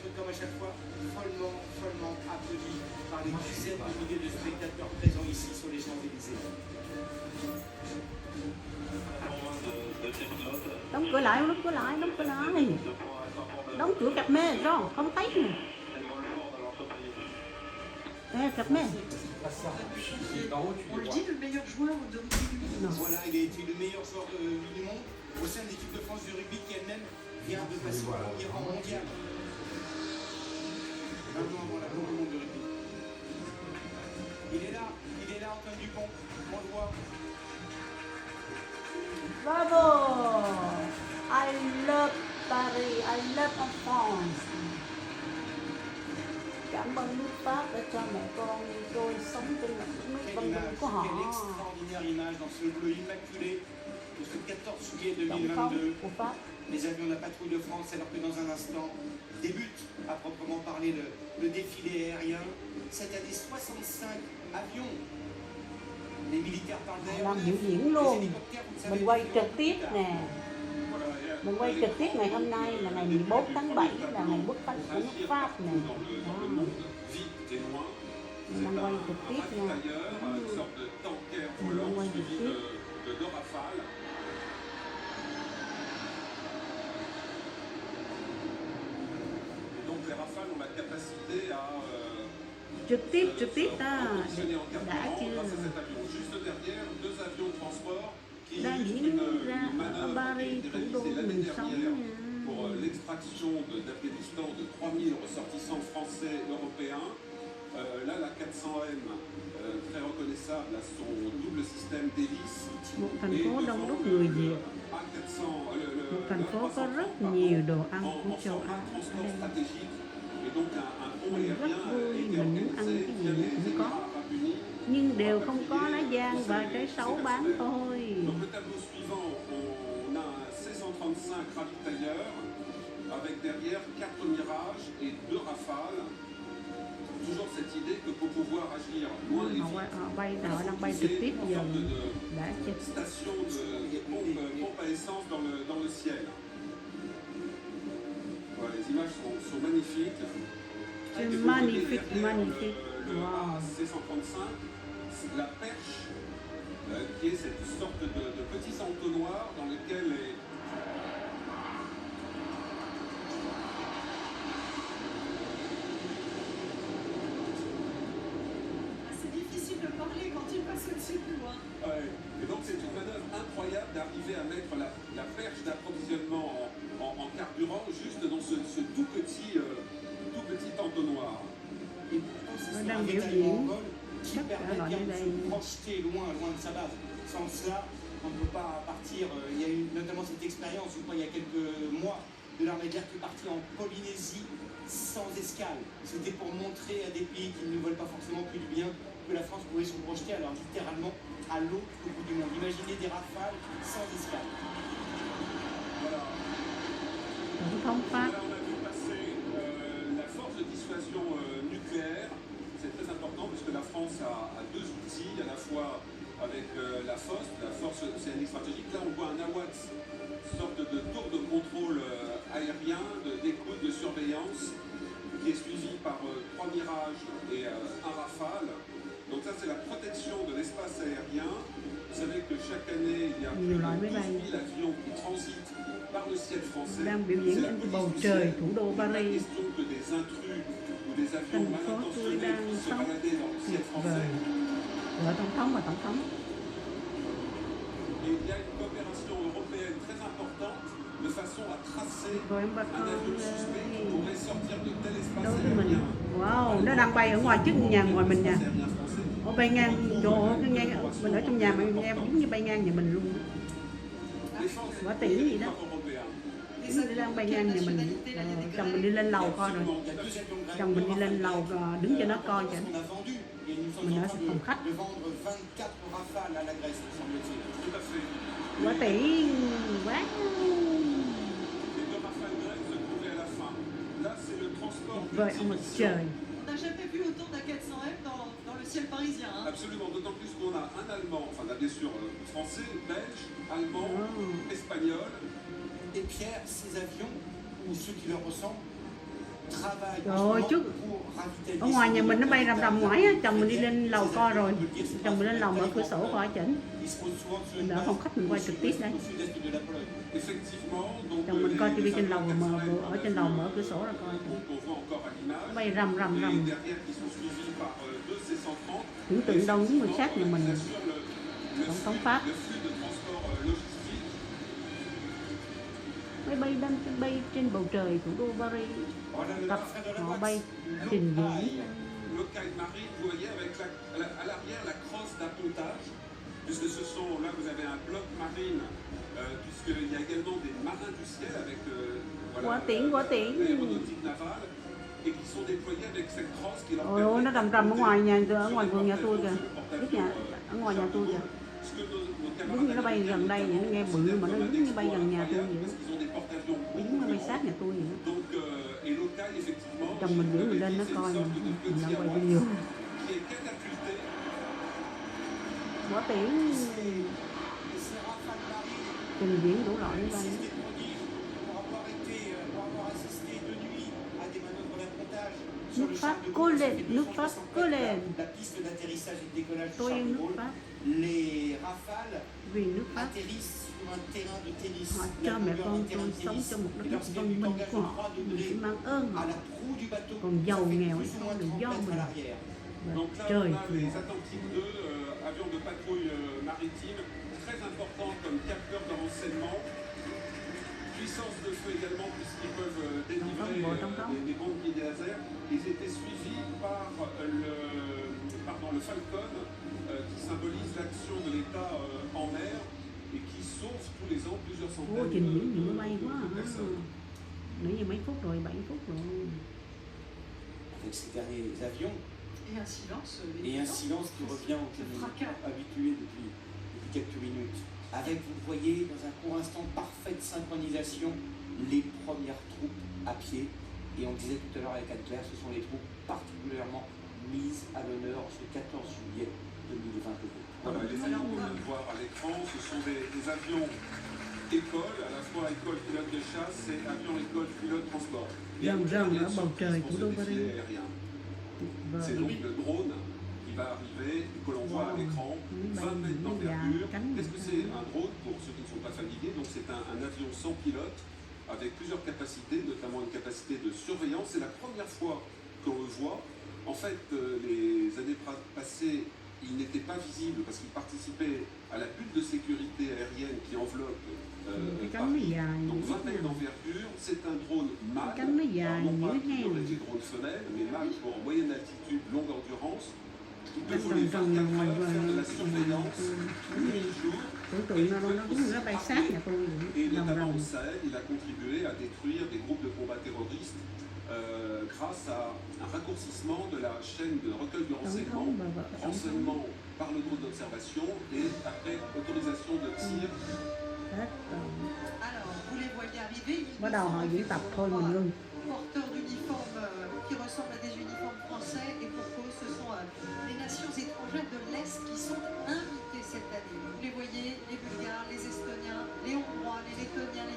être, comme à chaque fois, follement applaudi par les dizaines de milliers de spectateurs présents ici sur les Champs-Élysées. Đóng cửa lại, đóng cửa lại, đóng cửa lại. Đóng cửa cặp mê rồi, không thấy nè. Ê, cặp mê. On le dit, le meilleur joueur de rugby du monde. Voilà, il a été le meilleur joueur du monde au sein de l'équipe de France de rugby qui elle-même vient de passer au rang mondial. Maintenant, voilà, pour le monde de rugby. Il est là, Antoine Dupont, on le voit. Bravo! I love Paris, I love France. Cảm ơn nước Pháp đã cho mẹ con tôi sống trên nước văn minh của họ. Quelle extraordinaire image dans ce bleu immaculé de ce 14 juillet Tổng thống 2022. của Pháp. Les avions de la patrouille de France, alors que dans un instant débute à proprement parler le défilé aérien. Cette année, 65 avions. Les militaires parlent Làm d'aéronefs, biểu diễn les luôn. hélicoptères, vous savez. Mình quay trực tiếp nè. Mình quay trực tiếp ngày hôm nay là ngày 14 tháng 7 là ngày quốc khánh của nước Pháp nè. Đó. Mình đang quay trực tiếp nha. Mình đang quay trực tiếp. Trực tiếp ta đã chưa đang diễn ra ở Paris, thủ đô mình sống nha. Pour l'extraction d'Afghanistan de 3000 ressortissants français européens. Là, la 400M, très reconnaissable à son double système d'hélice. Một thành phố đông đúc người Việt. Một thành phố có rất nhiều đồ ăn của châu Á ở đây. Mình rất vui, mình muốn ăn cái gì cũng có. Nhưng đều không có lá giang và trái sấu bán thôi. Avec derrière 4 Mirages et 2 Rafales. Toujours cette idée que pour pouvoir agir loin et vite, Họ đang bay trực tiếp giờ đã chết. Station de pompe à essence dans le ciel. Voilà, les images sont magnifiques. Magnifique. Wow. C-135, la perche, qui est cette sorte de petit entonnoir dans lequel est Ouais. Et donc c'est une manœuvre incroyable d'arriver à mettre la perche d'approvisionnement en carburant juste dans ce tout petit entonnoir. Et pourtant, c'est un ravitaillement en vol qui permet bien de se projeter loin de sa base. Sans cela, on ne peut pas partir. Il y a eu notamment cette expérience, je crois, il y a quelques mois, de l'armée de l'air qui est partie en Polynésie sans escale. C'était pour montrer à des pays qui ne veulent pas forcément que du bien que la France pouvait se projeter, alors littéralement à l'autre bout du monde. Imaginez des rafales sans escale. Voilà. Là, on a vu passer la force de dissuasion nucléaire. C'est très important puisque la France a deux outils, à la fois avec la force océanique stratégique. Là, on voit un AWACS, sorte de tour de contrôle aérien, d'écoute, de surveillance, qui est suivi par 3 Mirages et un Rafale. Donc ça, c'est la protection de l'espace aérien. Vous savez que chaque année, il y a plus de 12 000 avions qui transitent par le ciel français. Đang biểu diễn trên bầu trời thủ đô Pas Paris. question que des intrus ou des avions Thành mal phố tôi intentionnés đang puissent se sống balader dans le ciel tuyệt français. vời. Gọi tổng thống và tổng thống. Et il y a une coopération européenne très importante de façon à tracer Rồi em bà un con avion suspect qui pourrait sortir de tel espace đối với mình. aérien. Wow, nó đang bay ở ngoài trước nhà ngoài mình nha. Aérien français. Ủa bay ngang, trời ơi, cái ngang, mình ở trong nhà mà nghe giống như bay ngang nhà mình luôn. Quả tỷ gì đó. Giống như đang bay ngang nhà mình. Chồng mình đi lên lầu coi rồi. Chồng mình đi lên lầu đứng cho nó coi kìa. Mình ở phòng khách. De vendre 24 rafales à la Grèce, semble-t-il. Tout à fait. Quả tỷ quá. Les deux Rafales grecs se trouvaient à la fin. Là, c'est le transport. Vời ông mặt trời. On n'a jamais vu autant d'A400M dans le ciel parisien. Hein. Absolument, d'autant plus qu'on a un Allemand, enfin là bien sûr français, belge, allemand, espagnol. Et Pierre, ces avions, ou ceux qui leur ressemblent, travaille Rồi trước pour ravitailler ở ngoài nhà ses mình nó bay rầm rầm ngoài á, chồng mình đi lên lầu ses coi amis, rồi, on peut le dire, c'est chồng mình lên lầu mở cửa sổ Pologne. coi chỉnh. Il se pose souvent sur Mình une đỡ base phòng khách mình quay au trực tiếp đây. sud-est de la Pologne. Effectivement, donc Chồng mình coi les tivi trên lầu avions mở personnels ở trên lầu mở cửa sổ ra coi. qu'on voit encore à l'image, Nó bay rầm rầm et rầm. derrière qui sont suivis par deux C-130. Tưởng tượng đâu những người sát nhà mình. Bien sûr, le Tổng thống Pháp. le flux de transport logistique. Máy bay trên bầu trời thủ đô Paris, Voilà le tập parfum de la họ boîte. bay trình diễn. L'Okaï. L'Okaï Marine, vous voyez, avec à l'arrière la crosse d'appontage, puisque ce sont, là vous avez un bloc marine, puisqu'il y a également des marins du ciel avec Quá tiễn. l'aéronautique navale, et qui sont déployés avec cette crosse qui leur Ôi ôi, nó rầm rầm ở ngoài nhà, ở ngoài vườn nhà tôi kìa, biết nhà, ở ngoài nhà tôi kìa. Đúng như nó bay gần đây vậy, nó nghe bự mà nó giống như bay gần nhà tôi vậy. Đúng như bay sát nhà tôi vậy. Chồng mình giữ mình lên nó coi mình làm quay video. Bỏ tiễn trình diễn đủ loại máy bay. Nước Pháp cố lên, nước Pháp cố lên. Tôi yêu nước Pháp. Les rafales Vì nước Pháp atterrissent sur un terrain de tennis. họ La cho mẹ longueur con d'un terrain tôi de sống tennis. trong một đất nước Lorsqu'il văn est minh engagé của họ, 3 mình degrés phải mang ơn à họ. la proue du bateau, Còn giàu ça fait nghèo hay plus ou không moins là 30 do mètres à mình. l'arrière. Và Donc là, trời on a thì les Atlantique 2, avions de patrouille maritime, très importants comme capteurs de renseignement. Puissance de feu également, puisqu'ils peuvent délivrer des bombes guidées laser. Ils étaient suivis par le Falcon, qui symbolise l'action de l'État en mer et qui sauve tous les ans plusieurs Ô, centaines trình diễn nhiều máy bay quá de à. personnes. Nãy giờ mấy phút rồi, 7 phút rồi. Avec ces derniers avions, Et un silence. et un silence qui revient au Ce fracas. habitué depuis quelques minutes. Avec, vous le voyez, dans un court instant, parfaite synchronisation, les premières troupes à pied. Et on disait tout à l'heure avec Anne-Claire, ce sont les troupes particulièrement mises à l'honneur ce 14 juillet 2022. Voilà, les avions qu'on vient de voir à l'écran, ce sont des avions école, à la fois école pilote de chasse et avion école pilote transport. Rầm rầm ở bầu trời thủ đô Paris. Và C'est donc le drone qui va arriver, que l'on voit à l'écran, 20 mètres d'envergure. Qu'est-ce que c'est un drone pour ceux qui ne sont pas familiers? Donc c'est un avion sans pilote avec plusieurs capacités, notamment une capacité de surveillance. C'est la première fois qu'on le voit. En fait, les années passées, il n'était pas visible parce qu'il participait à la bulle de sécurité aérienne qui enveloppe Paris. Donc 20 mètres d'envergure, c'est un drone mâle, alors non pas toujours les drones femelles, mais mâle pour moyenne altitude, longue endurance, qui peut voler 24 heures, faire de la surveillance nuit et jour. tưởng tượng nó cũng nó bay sát nhà tôi vậy. Et Rầm notamment rầm. au Sahel, il a contribué à détruire des groupes de combat terroristes grâce à un raccourcissement de la chaîne de recueil du renseignement, renseignement par le groupe d'observation et après autorisation de tir. Hết rồi. Alors, vous les voyez arriver. Ils Bắt đầu họ diễn tập thôi mình ngưng. porteurs d'uniformes qui ressemblent à des uniformes français et pour cause, ce sont les nations étrangères de l'Est qui sont invitées cette année. Vous les voyez, les Bulgares, les Estoniens, les Hongrois, les Lettoniens, les